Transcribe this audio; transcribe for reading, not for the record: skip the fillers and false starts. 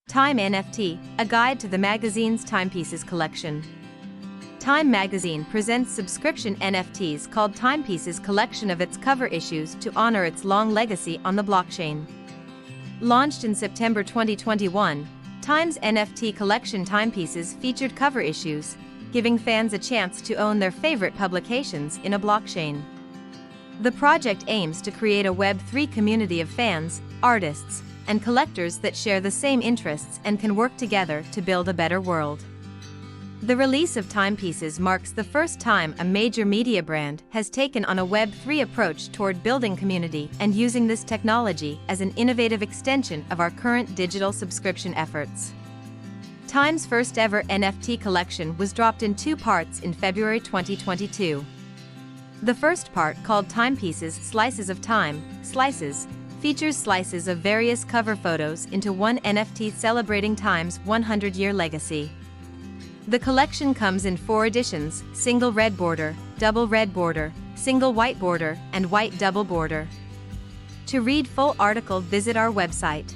Time NFT, a guide to the magazine's Timepieces collection. Time magazine presents subscription NFTs called Timepieces collection of its cover issues to honor its long legacy on the blockchain. Launched in September 2021, Time's NFT collection Timepieces featured cover issues, giving fans a chance to own their favorite publications in a blockchain. The project aims to create a Web3 community of fans, artists, and collectors that share the same interests and can work together to build a better world. The release of Timepieces marks the first time a major media brand has taken on a Web3 approach toward building community and using this technology as an innovative extension of our current digital subscription efforts. Time's first ever NFT collection was dropped in 2 parts in February 2022. The first part, called Timepieces Slices of Time, Slices, features slices of various cover photos into one NFT celebrating Time's 100-year legacy. The collection comes in 4 editions: single red border, double red border, single white border, and white double border. To read full article, visit our website.